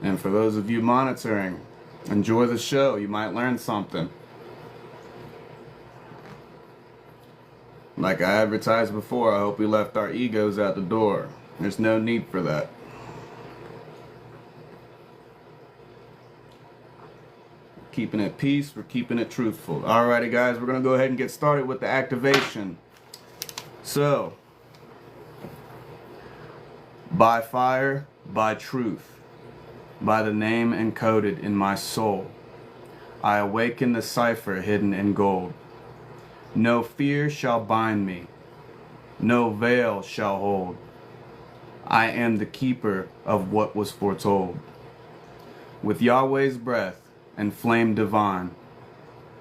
And for those of you monitoring, enjoy the show. You might learn something. Like I advertised before, I hope we left our egos at the door. There's no need for that. Keeping it peace, we're keeping it truthful. Alrighty guys, we're gonna go ahead and get started with the activation. So, by fire, by truth, by the name encoded in my soul, I awaken the cipher hidden in gold. No fear shall bind me, no veil shall hold. I am the keeper of what was foretold. With Yahweh's breath and flame divine,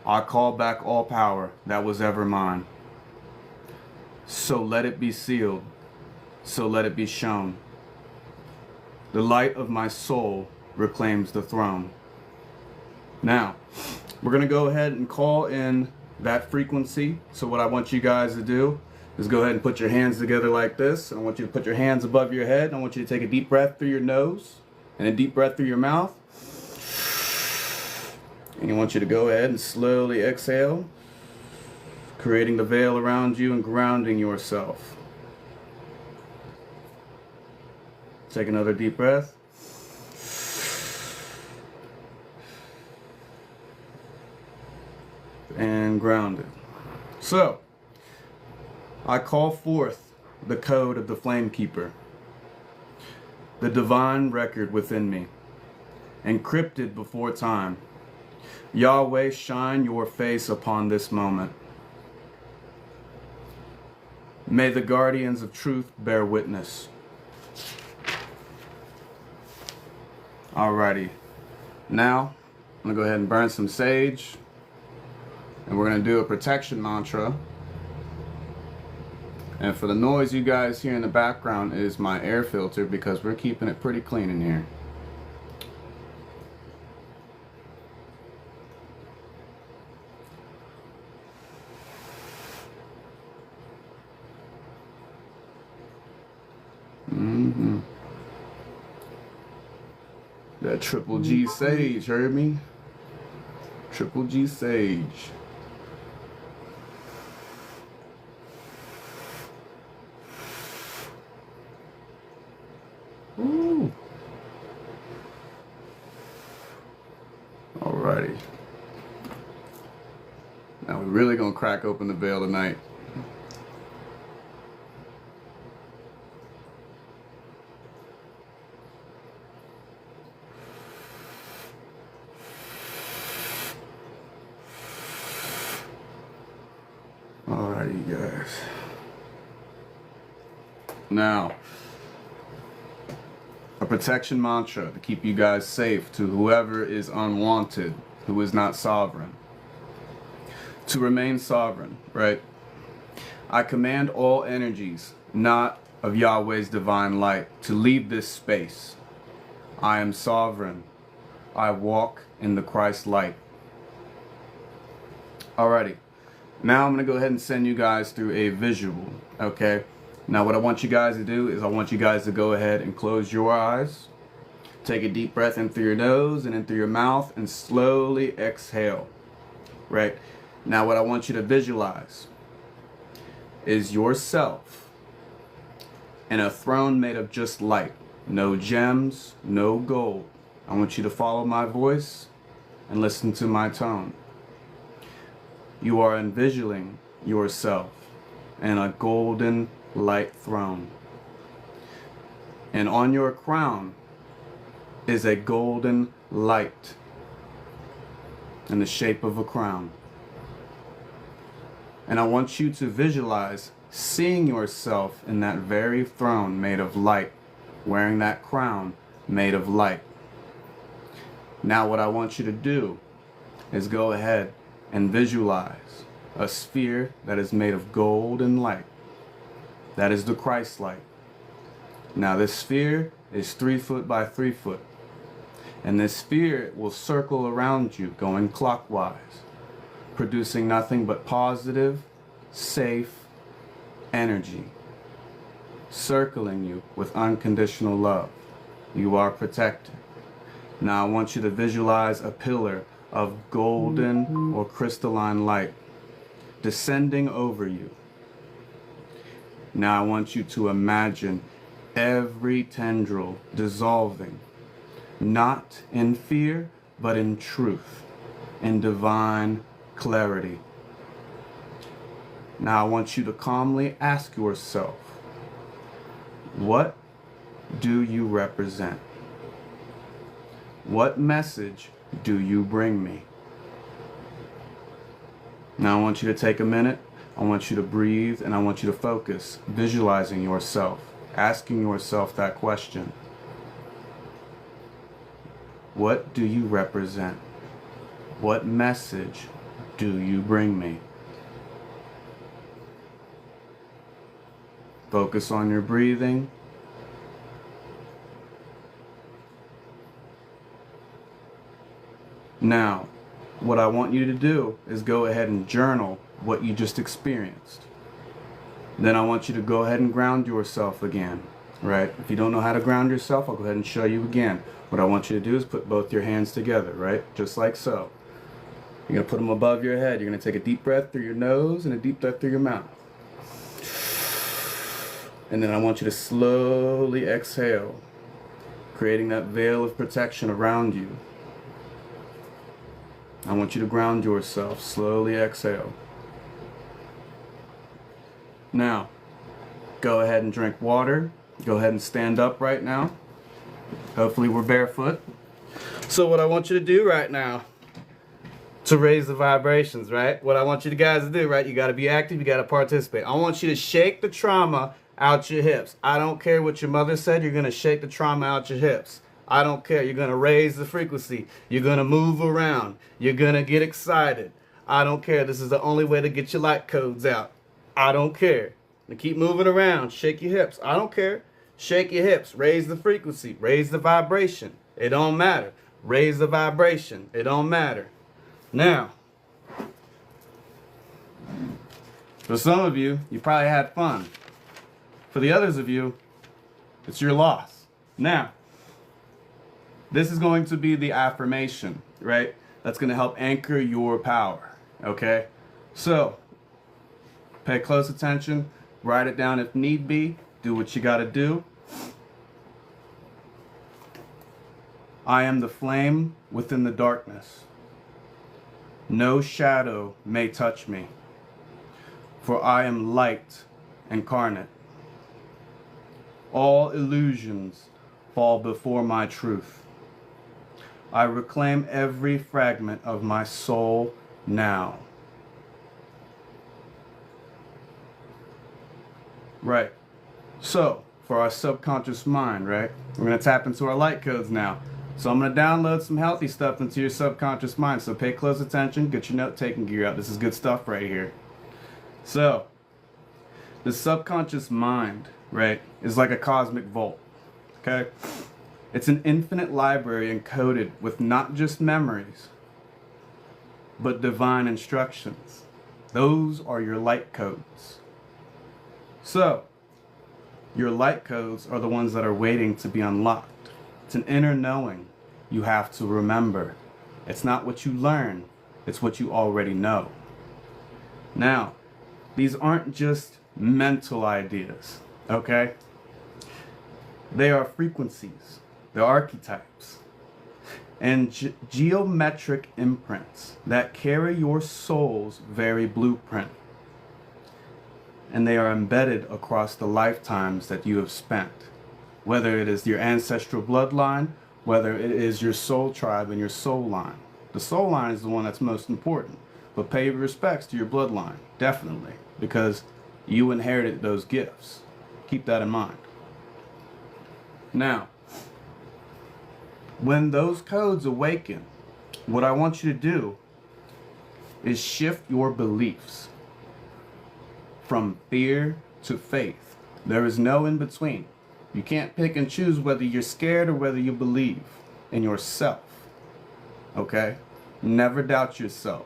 I call back all power that was ever mine. So let it be sealed, so let it be shown. The light of my soul reclaims the throne. Now, we're going to go ahead and call in that frequency. So what I want you guys to do is go ahead and put your hands together like this. I want you to put your hands above your head. I want you to take a deep breath through your nose and a deep breath through your mouth. And I want you to go ahead and slowly exhale, creating the veil around you and grounding yourself. Take another deep breath. And grounded. So, I call forth the code of the Flame Keeper, the divine record within me, encrypted before time. Yahweh, shine your face upon this moment. May the guardians of truth bear witness. Alrighty, now I'm gonna go ahead and burn some sage, and we're gonna do a protection mantra. And for the noise you guys hear in the background is my air filter, because we're keeping it pretty clean in here. That triple G sage, heard me? Triple G sage. Ooh. Alrighty. Now we're really gonna crack open the veil tonight. Alrighty, guys. Now, a protection mantra to keep you guys safe to whoever is unwanted, who is not sovereign. To remain sovereign, right? I command all energies, not of Yahweh's divine light, to leave this space. I am sovereign. I walk in the Christ light. Alrighty. Now I'm going to go ahead and send you guys through a visual, okay? Now what I want you guys to do is I want you guys to go ahead and close your eyes. Take a deep breath in through your nose and in through your mouth and slowly exhale, right? Now what I want you to visualize is yourself in a throne made of just light. No gems, no gold. I want you to follow my voice and listen to my tone. You are envisioning yourself in a golden light throne. And on your crown is a golden light in the shape of a crown. And I want you to visualize seeing yourself in that very throne made of light, wearing that crown made of light. Now what I want you to do is go ahead and visualize a sphere that is made of gold and light. That is the Christ light. Now this sphere is 3 foot by 3 foot. And this sphere will circle around you going clockwise, producing nothing but positive, safe energy, circling you with unconditional love. You are protected. Now I want you to visualize a pillar of golden or crystalline light descending over you. Now I want you to imagine every tendril dissolving, not in fear, but in truth, in divine clarity. Now I want you to calmly ask yourself, what do you represent? What message do you bring me? Now I want you to take a minute. I want you to breathe and I want you to focus, visualizing yourself, asking yourself that question. What do you represent? What message do you bring me? Focus on your breathing. Now, what I want you to do is go ahead and journal what you just experienced. Then I want you to go ahead and ground yourself again, right? If you don't know how to ground yourself, I'll go ahead and show you again. What I want you to do is put both your hands together, right? Just like so. You're going to put them above your head. You're going to take a deep breath through your nose and a deep breath through your mouth. And then I want you to slowly exhale, creating that veil of protection around you. I want you to ground yourself. Slowly exhale. Now, go ahead and drink water. Go ahead and stand up right now. Hopefully we're barefoot. So what I want you to do right now, to raise the vibrations, right? What I want you guys to do, right? You got to be active. You got to participate. I want you to shake the trauma out your hips. I don't care what your mother said. You're going to shake the trauma out your hips. I don't care. You're going to raise the frequency. You're going to move around. You're going to get excited. I don't care. This is the only way to get your light codes out. I don't care. And keep moving around. Shake your hips. I don't care. Shake your hips. Raise the frequency. Raise the vibration. It don't matter. Raise the vibration. It don't matter. Now, for some of you, you probably had fun. For the others of you, it's your loss. Now, this is going to be the affirmation, right? That's going to help anchor your power, okay? So, pay close attention. Write it down if need be. Do what you got to do. I am the flame within the darkness. No shadow may touch me, for I am light incarnate. All illusions fall before my truth. I reclaim every fragment of my soul now. Right. So, for our subconscious mind, right? We're going to tap into our light codes now. So I'm going to download some healthy stuff into your subconscious mind. So pay close attention. Get your note-taking gear out. This is good stuff right here. So, the subconscious mind, right, is like a cosmic vault. Okay? It's an infinite library encoded with not just memories, but divine instructions. Those are your light codes. So, your light codes are the ones that are waiting to be unlocked. It's an inner knowing you have to remember. It's not what you learn, it's what you already know. Now, these aren't just mental ideas, okay? They are frequencies, they're archetypes, and geometric imprints that carry your soul's very blueprint. And they are embedded across the lifetimes that you have spent. Whether it is your ancestral bloodline, whether it is your soul tribe and your soul line. The soul line is the one that's most important. But pay your respects to your bloodline, definitely, because you inherited those gifts. Keep that in mind. Now, when those codes awaken, what I want you to do is shift your beliefs from fear to faith. There is no in between. You can't pick and choose whether you're scared or whether you believe in yourself. Okay? Never doubt yourself.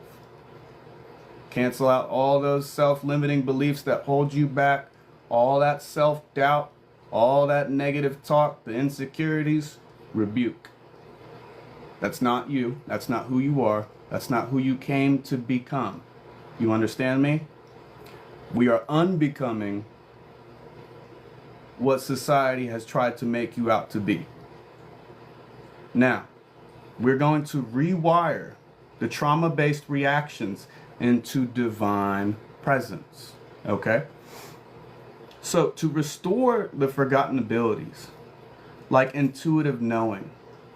Cancel out all those self-limiting beliefs that hold you back, all that self-doubt, all that negative talk, the insecurities. Rebuke. That's not you. That's not who you are. That's not who you came to become. You understand me? We are unbecoming what society has tried to make you out to be. Now, we're going to rewire the trauma-based reactions into divine presence. Okay? So, to restore the forgotten abilities, like intuitive knowing,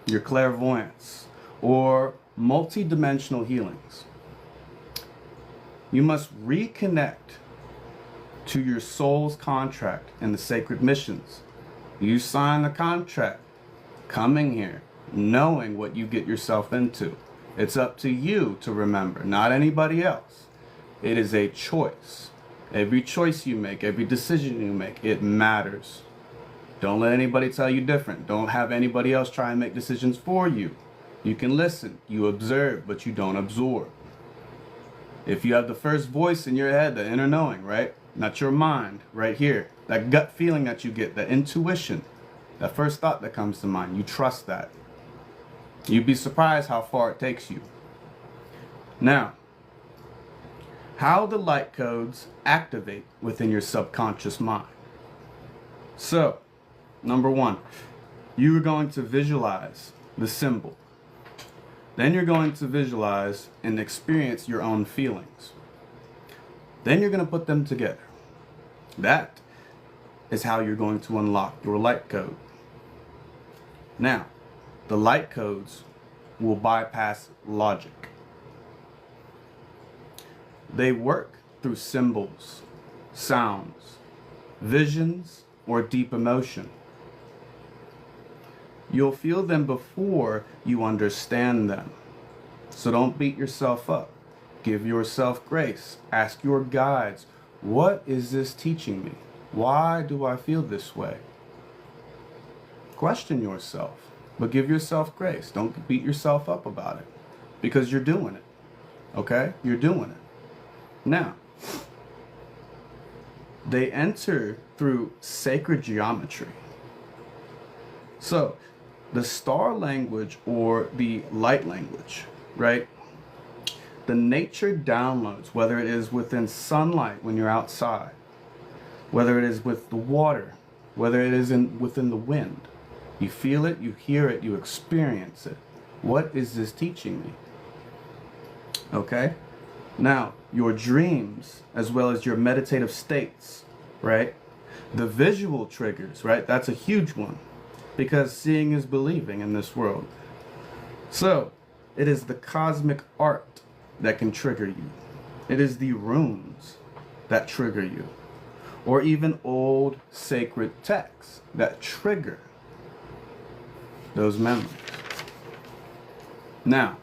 your clairvoyance, or multidimensional healings, you must reconnect to your soul's contract and the sacred missions. You sign the contract coming here, knowing what you get yourself into. It's up to you to remember, not anybody else. It is a choice. Every choice you make, every decision you make, it matters. Don't let anybody tell you different. Don't have anybody else try and make decisions for you. You can listen, you observe, but you don't absorb. If you have the first voice in your head, the inner knowing, right? Not your mind, right here. That gut feeling that you get, that intuition, that first thought that comes to mind, you trust that. You'd be surprised how far it takes you. Now, how the light codes activate within your subconscious mind. So, number one, you are going to visualize the symbol. Then you're going to visualize and experience your own feelings. Then you're going to put them together. That is how you're going to unlock your light code. Now, the light codes will bypass logic. They work through symbols, sounds, visions, or deep emotion. You'll feel them before you understand them. So don't beat yourself up. Give yourself grace. Ask your guides, what is this teaching me? Why do I feel this way? Question yourself, but give yourself grace. Don't beat yourself up about it, because you're doing it. Okay? You're doing it. Now, they enter through sacred geometry. So, the star language or the light language, right? The nature downloads, whether it is within sunlight when you're outside, whether it is with the water, whether it is within the wind. You feel it, you hear it, you experience it. What is this teaching me? Okay? Now, your dreams, as well as your meditative states, right? The visual triggers, right? That's a huge one, because seeing is believing in this world. So, it is the cosmic art that can trigger you. It is the runes that trigger you. Or even old sacred texts that trigger those memories. Now,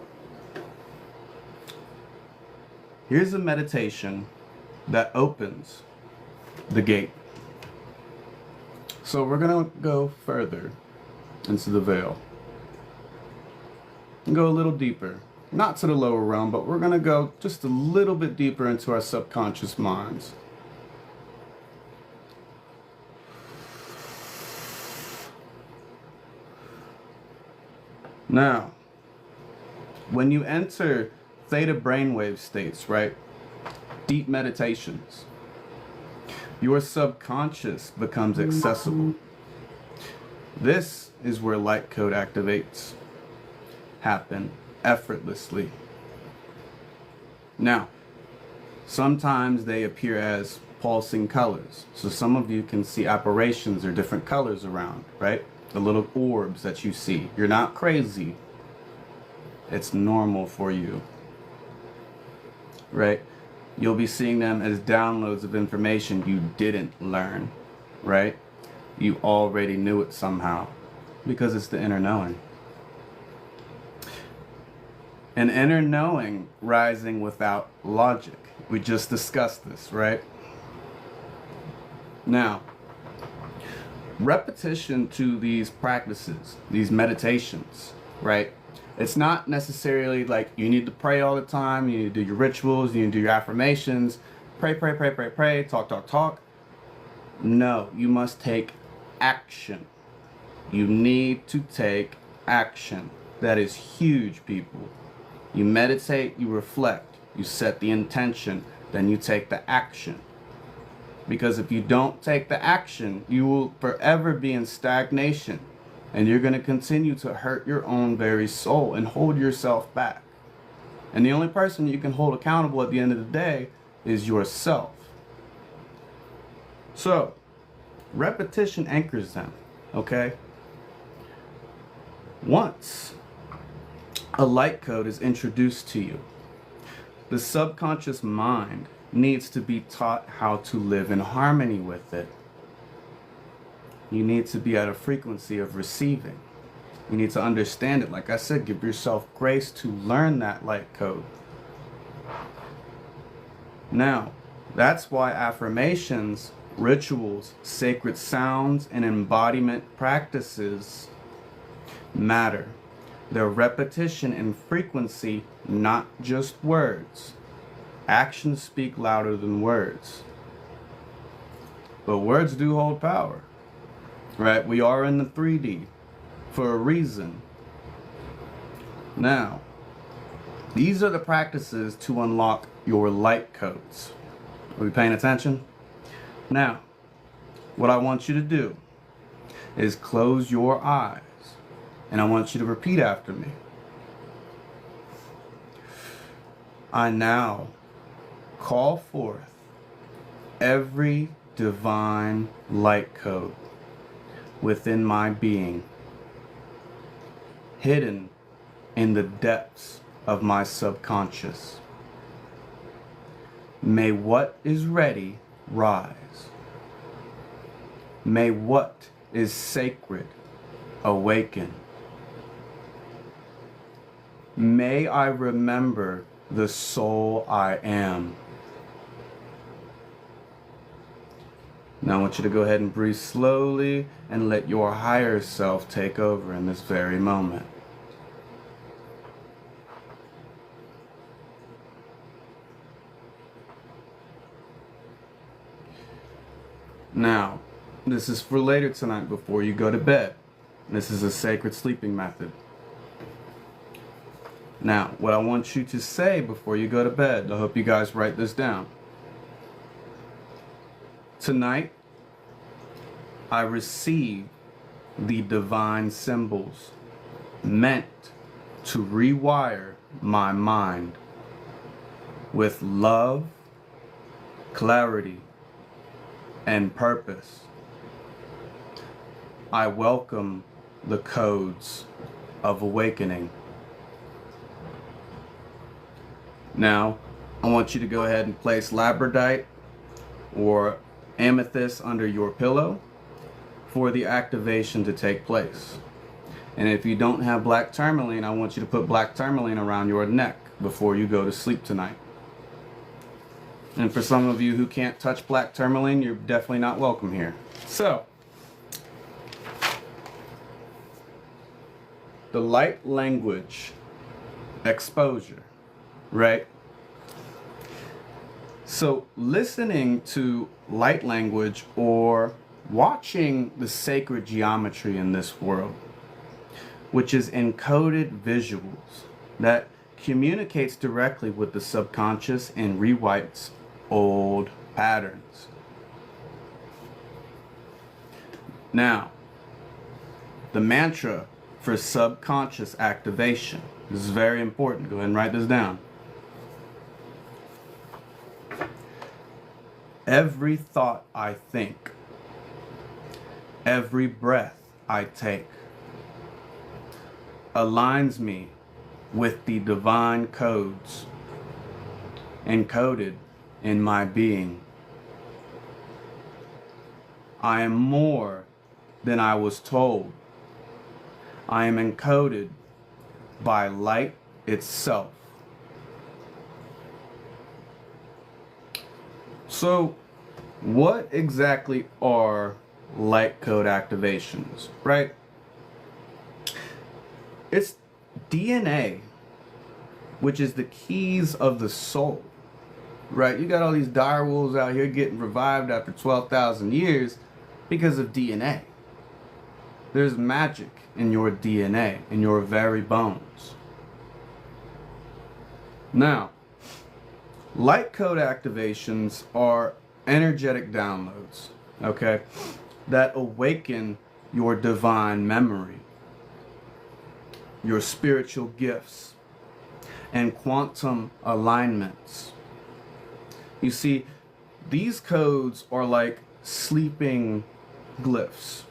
here's a meditation that opens the gate. So we're going to go further into the veil and go a little deeper. Not to the lower realm, but we're going to go just a little bit deeper into our subconscious minds. Now, when you enter theta brainwave states, right? Deep meditations, your subconscious becomes accessible. This is where light code activates happen effortlessly. Now, sometimes they appear as pulsing colors. So some of you can see apparitions or different colors around, right? The little orbs that you see. You're not crazy. It's normal for you, right? You'll be seeing them as downloads of information you didn't learn, right? You already knew it somehow, because it's the inner knowing. An inner knowing rising without logic. We just discussed this, right? Now, repetition to these practices, these meditations, right? It's not necessarily like you need to pray all the time, you need to do your rituals, you need to do your affirmations, pray, talk. No, you must take action. You need to take action. That is huge, people. You meditate, you reflect, you set the intention, then you take the action. Because if you don't take the action, you will forever be in stagnation. And you're going to continue to hurt your own very soul and hold yourself back. And the only person you can hold accountable at the end of the day is yourself. So, repetition anchors them, okay? Once a light code is introduced to you, the subconscious mind needs to be taught how to live in harmony with it. You need to be at a frequency of receiving. You need to understand it. Like I said, give yourself grace to learn that light code. Now, that's why affirmations, rituals, sacred sounds, and embodiment practices matter. Their repetition and frequency, not just words. Actions speak louder than words. But words do hold power, right? We are in the 3D for a reason. Now, these are the practices to unlock your light codes. Are we paying attention? Now, what I want you to do is close your eyes, and I want you to repeat after me. I now call forth every divine light code within my being, hidden in the depths of my subconscious. May what is ready rise. May what is sacred awaken. May I remember the soul I am. Now I want you to go ahead and breathe slowly and let your higher self take over in this very moment. Now, this is for later tonight before you go to bed. This is a sacred sleeping method. Now, what I want you to say before you go to bed, I hope you guys write this down. Tonight, I receive the divine symbols meant to rewire my mind with love, clarity, and purpose. I welcome the codes of awakening. Now, I want you to go ahead and place labradorite or amethyst under your pillow for the activation to take place. And if you don't have black tourmaline, I want you to put black tourmaline around your neck before you go to sleep tonight. And for some of you who can't touch black tourmaline, you're definitely not welcome here. So, the light language exposure, right? So listening to light language or watching the sacred geometry in this world, which is encoded visuals that communicates directly with the subconscious and rewrites old patterns. Now, the mantra for subconscious activation. This is very important. Go ahead and write this down. Every thought I think, every breath I take, aligns me with the divine codes encoded in my being. I am more than I was told. I am encoded by light itself. So, what exactly are light code activations, right? It's DNA, which is the keys of the soul, right? You got all these dire wolves out here getting revived after 12,000 years because of DNA. There's magic in your DNA, in your very bones. Now, light code activations are energetic downloads, okay, that awaken your divine memory, your spiritual gifts, and quantum alignments. You see, these codes are like sleeping glyphs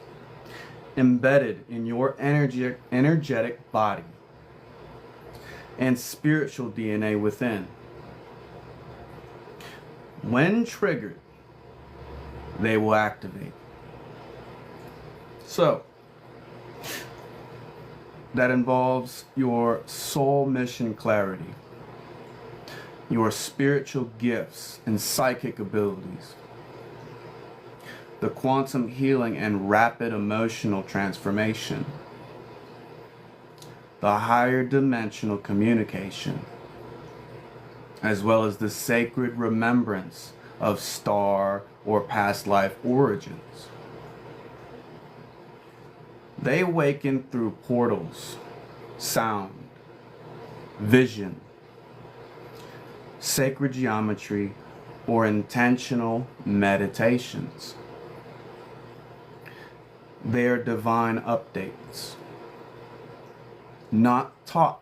embedded in your energetic body and spiritual DNA within. When triggered, they will activate. So, that involves your soul mission clarity, your spiritual gifts and psychic abilities, the quantum healing and rapid emotional transformation, the higher dimensional communication, as well as the sacred remembrance of star or past life origins. They awaken through portals, sound, vision, sacred geometry, or intentional meditations. They are divine updates, not taught,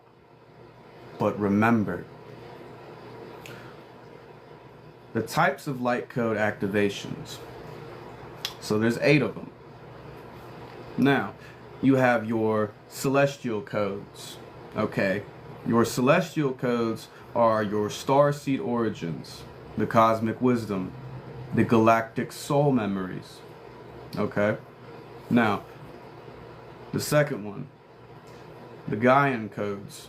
but remembered. The types of light code activations. So there's 8 of them. Now, you have your celestial codes, okay? Your celestial codes are your starseed origins, the cosmic wisdom, the galactic soul memories, okay? Now, the second one, the Gaian codes,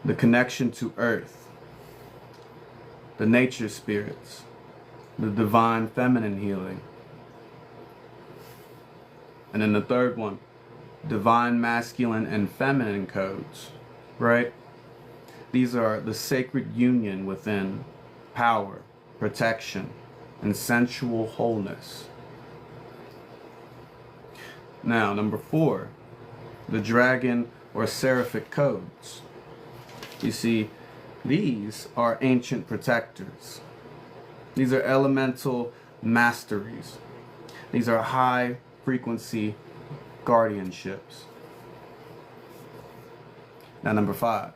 the connection to Earth, the nature spirits, the divine feminine healing. And then the third one, divine masculine and feminine codes, right? These are the sacred union within power, protection, and sensual wholeness. Now, number 4, the dragon or seraphic codes. You see, these are ancient protectors. These are elemental masteries. These are high frequency guardianships. Now, number 5,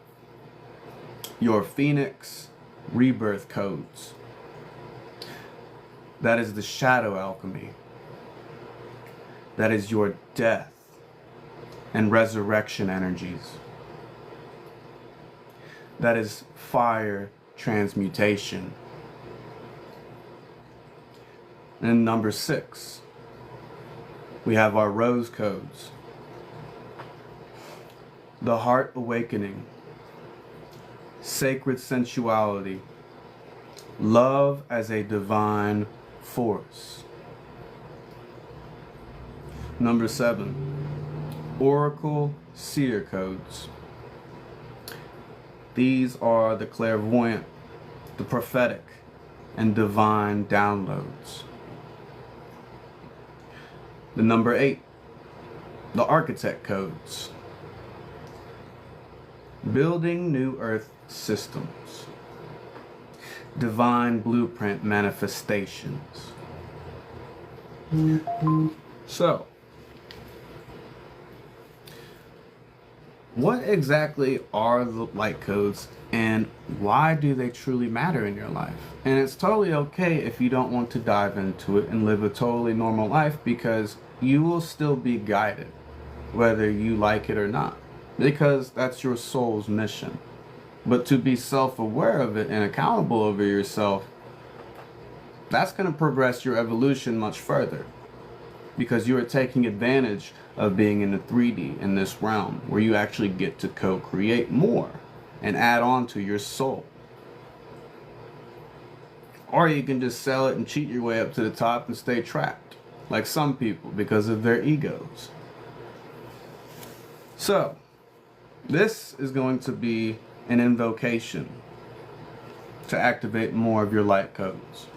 your phoenix rebirth codes. That is the shadow alchemy. That is your death and resurrection energies. That is fire transmutation. And number 6, we have our rose codes. The heart awakening, sacred sensuality, love as a divine force. Number 7, oracle seer codes. These are the clairvoyant, the prophetic, and divine downloads. The number 8, the architect codes. Building new earth systems. Divine blueprint manifestations. So, what exactly are the light codes and why do they truly matter in your life? And it's totally okay if you don't want to dive into it and live a totally normal life, because you will still be guided whether you like it or not, because that's your soul's mission. But to be self-aware of it and accountable over yourself, that's going to progress your evolution much further, because you are taking advantage of being in the 3D, in this realm where you actually get to co-create more and add on to your soul. Or you can just sell it and cheat your way up to the top and stay trapped, like some people, because of their egos. So, this is going to be an invocation to activate more of your light codes.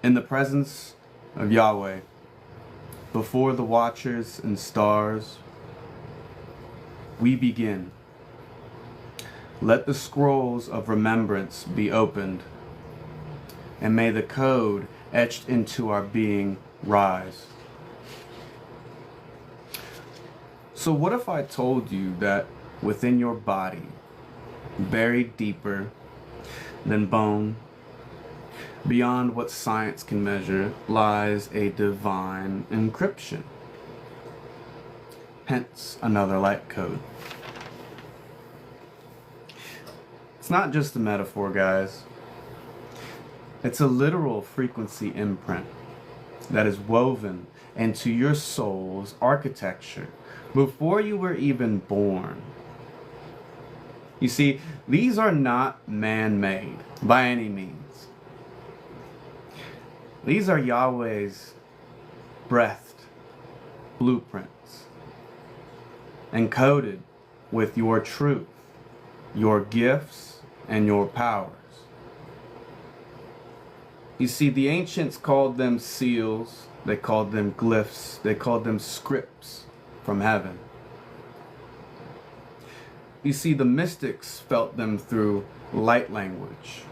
In the presence of Yahweh, before the watchers and stars, we begin. Let the scrolls of remembrance be opened, and may the code etched into our being rise. So what if I told you that within your body, buried deeper than bone, beyond what science can measure, lies a divine encryption? Hence another light code. It's not just a metaphor, guys. It's a literal frequency imprint that is woven into your soul's architecture before you were even born. You see, these are not man-made by any means. These are Yahweh's breathed blueprints, encoded with your truth, your gifts, and your powers. You see, the ancients called them seals, they called them glyphs, they called them scripts from heaven. You see, the mystics felt them through light language.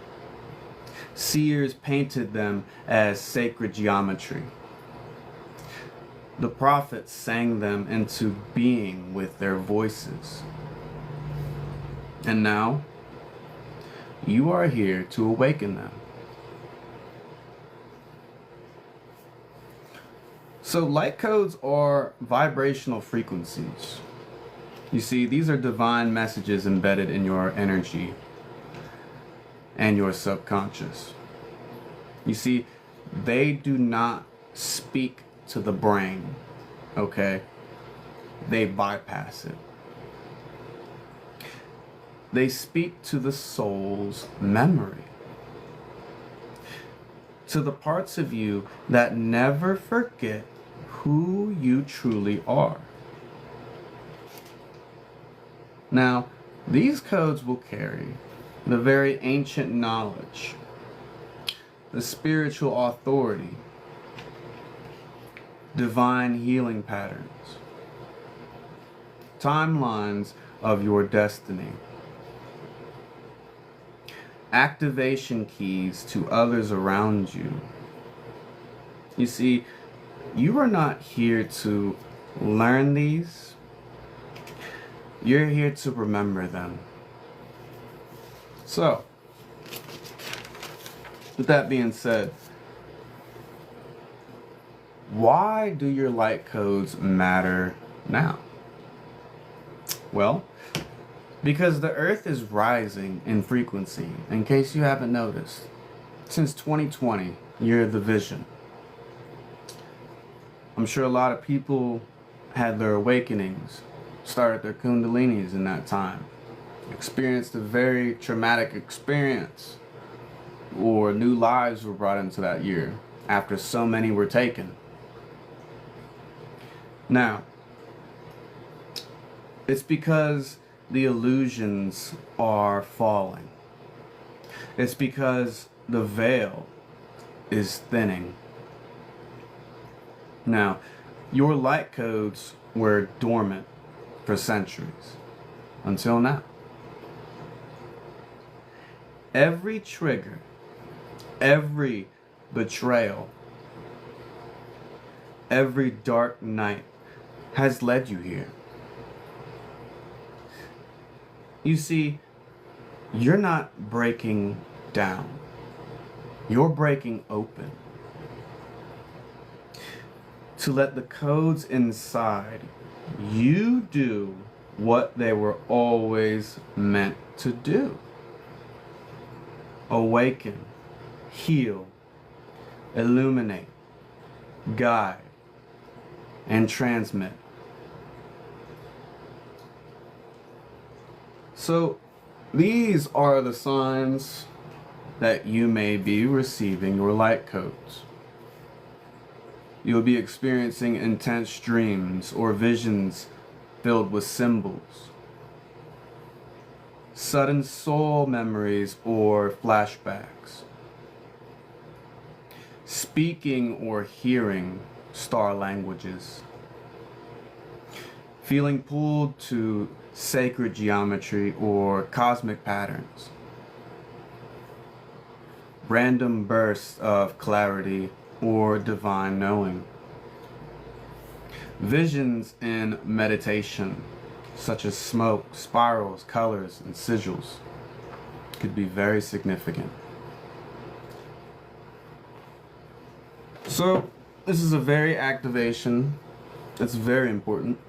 Seers painted them as sacred geometry. The prophets sang them into being with their voices. And now, you are here to awaken them. So light codes are vibrational frequencies. You see, these are divine messages embedded in your energy and your subconscious. You see, they do not speak to the brain, okay? They bypass it. They speak to the soul's memory, to the parts of you that never forget who you truly are. Now, these codes will carry the very ancient knowledge, the spiritual authority, divine healing patterns, timelines of your destiny, activation keys to others around you. You see, you are not here to learn these. You're here to remember them. So, with that being said, why do your light codes matter now? Well, because the earth is rising in frequency, in case you haven't noticed. Since 2020, year of the vision. I'm sure a lot of people had their awakenings, started their kundalinis in that time, experienced a very traumatic experience, or new lives were brought into that year after so many were taken. Now, it's because the illusions are falling. It's because the veil is thinning. Now, your light codes were dormant for centuries, until now. Every trigger, every betrayal, every dark night has led you here. You see, you're not breaking down. You're breaking open to let the codes inside you do what they were always meant to do. Awaken, heal, illuminate, guide, and transmit. So these are the signs that you may be receiving your light codes. You'll be experiencing intense dreams or visions filled with symbols, sudden soul memories or flashbacks. speaking or hearing star languages, feeling pulled to sacred geometry or cosmic patterns, random bursts of clarity or divine knowing, visions in meditation, such as smoke, spirals, colors, and sigils, could be very significant. So, this is a very activation. It's very important.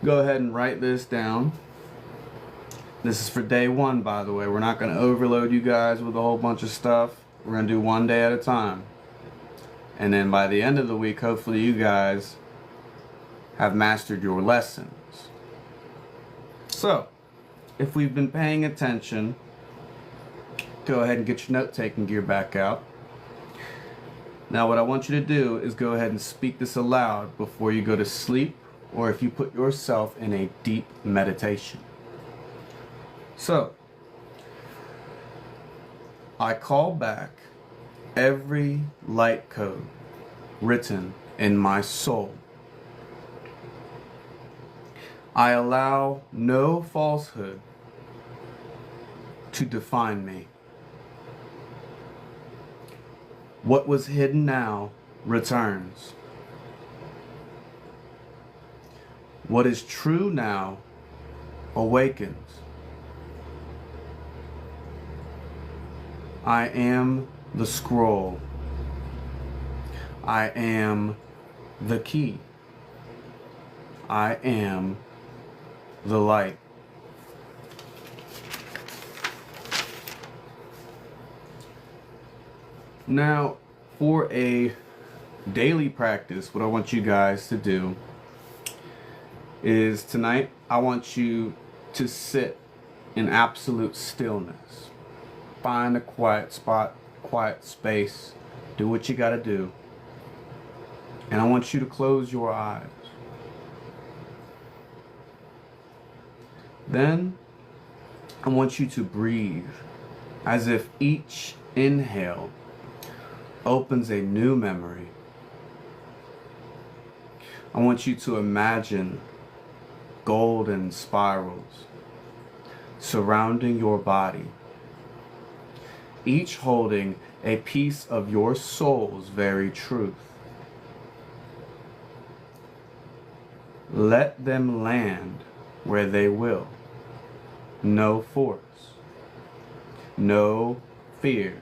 Go ahead and write this down. This is for day one, by the way. We're not going to overload you guys with a whole bunch of stuff. We're going to do one day at a time. And then by the end of the week, hopefully you guys have mastered your lessons. So, if we've been paying attention, go ahead and get your note-taking gear back out. Now what I want you to do is go ahead and speak this aloud before you go to sleep, or if you put yourself in a deep meditation. So, I call back every light code written in my soul. I allow no falsehood to define me. What was hidden now returns. What is true now awakens. I am the scroll. I am the key. I am the light. Now, for a daily practice, what I want you guys to do is tonight, I want you to sit in absolute stillness. Find a quiet spot, quiet space, do what you gotta do. And I want you to close your eyes. Then, I want you to breathe as if each inhale opens a new memory. I want you to imagine golden spirals surrounding your body, each holding a piece of your soul's very truth. Let them land where they will. No force, no fear.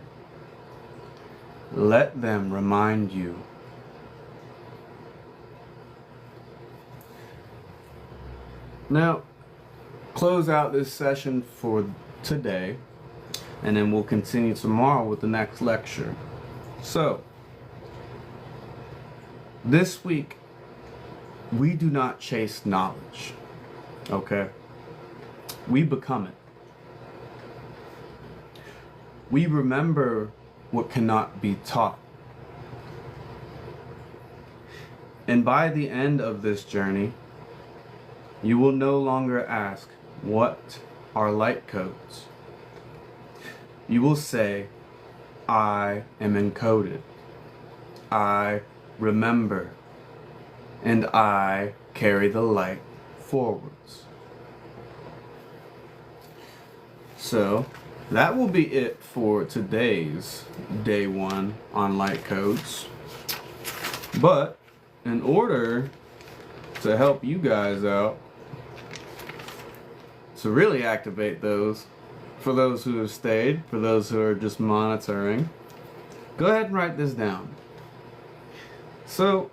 Let them remind you. Now, close out this session for today, and then we'll continue tomorrow with the next lecture. So, this week, we do not chase knowledge, okay? We become it. We remember what cannot be taught. And by the end of this journey, you will no longer ask, what are light codes? You will say, I am encoded. I remember. And I carry the light forwards. So, that will be it for today's day one on light codes. But in order to help you guys out, to really activate those, for those who have stayed, for those who are just monitoring, go ahead and write this down. So,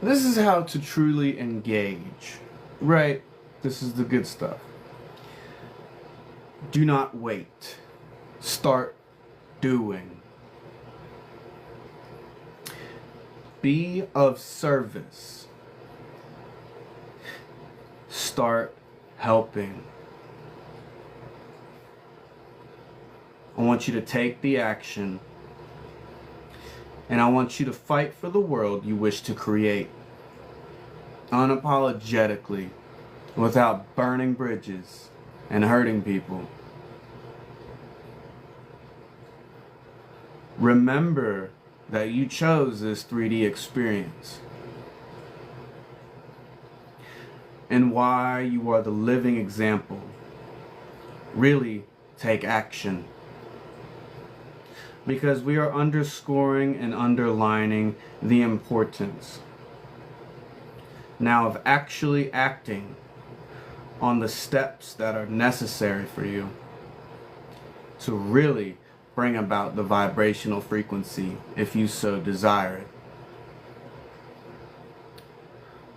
this is how to truly engage, right? This is the good stuff. Do not wait. Start doing. Be of service. Start helping. I want you to take the action, and I want you to fight for the world you wish to create, unapologetically, without burning bridges and hurting people. Remember that you chose this 3D experience and why you are the living example. Really take action. Because we are underscoring and underlining the importance now of actually acting on the steps that are necessary for you to really bring about the vibrational frequency, if you so desire it,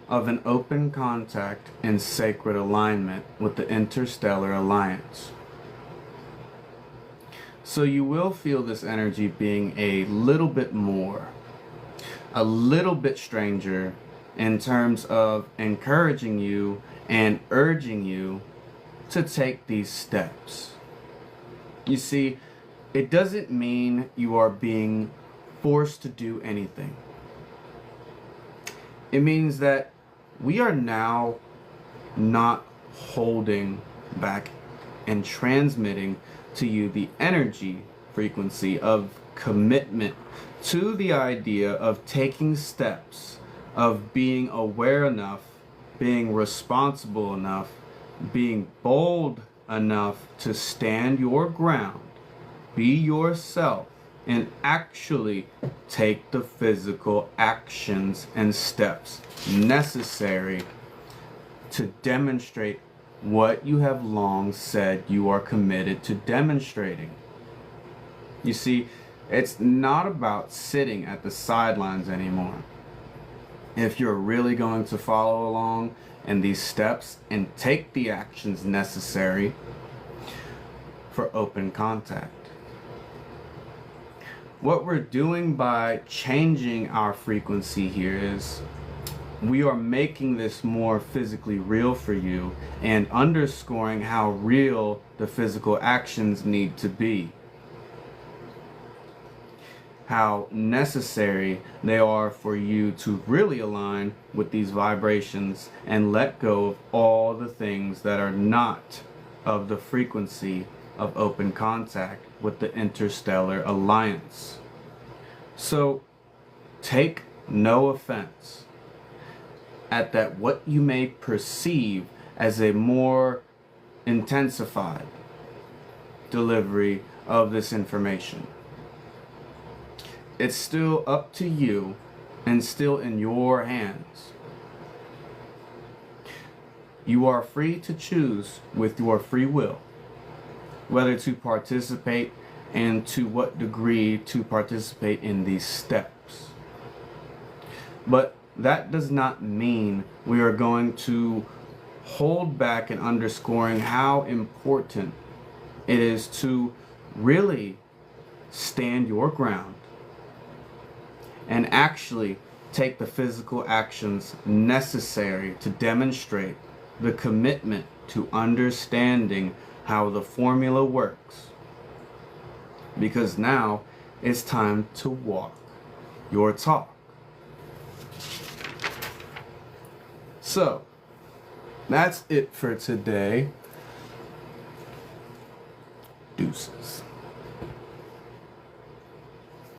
of an open contact in sacred alignment with the interstellar alliance. So you will feel this energy being a little bit more, a little bit stranger in terms of encouraging you and urging you to take these steps. You see, it doesn't mean you are being forced to do anything. It means that we are now not holding back and transmitting to you the energy frequency of commitment to the idea of taking steps, of being aware enough, being responsible enough, being bold enough to stand your ground, be yourself, and actually take the physical actions and steps necessary to demonstrate what you have long said you are committed to demonstrating. You see, it's not about sitting at the sidelines anymore. If you're really going to follow along in these steps and take the actions necessary for open contact. What we're doing by changing our frequency here is we are making this more physically real for you and underscoring how real the physical actions need to be. How necessary they are for you to really align with these vibrations and let go of all the things that are not of the frequency of open contact with the interstellar alliance. So take no offense at that what you may perceive as a more intensified delivery of this information. It's still up to you and still in your hands. You are free to choose with your free will whether to participate and to what degree to participate in these steps. But that does not mean we are going to hold back and underscoring how important it is to really stand your ground and actually take the physical actions necessary to demonstrate the commitment to understanding how the formula works. Because now it's time to walk your talk. So, that's it for today.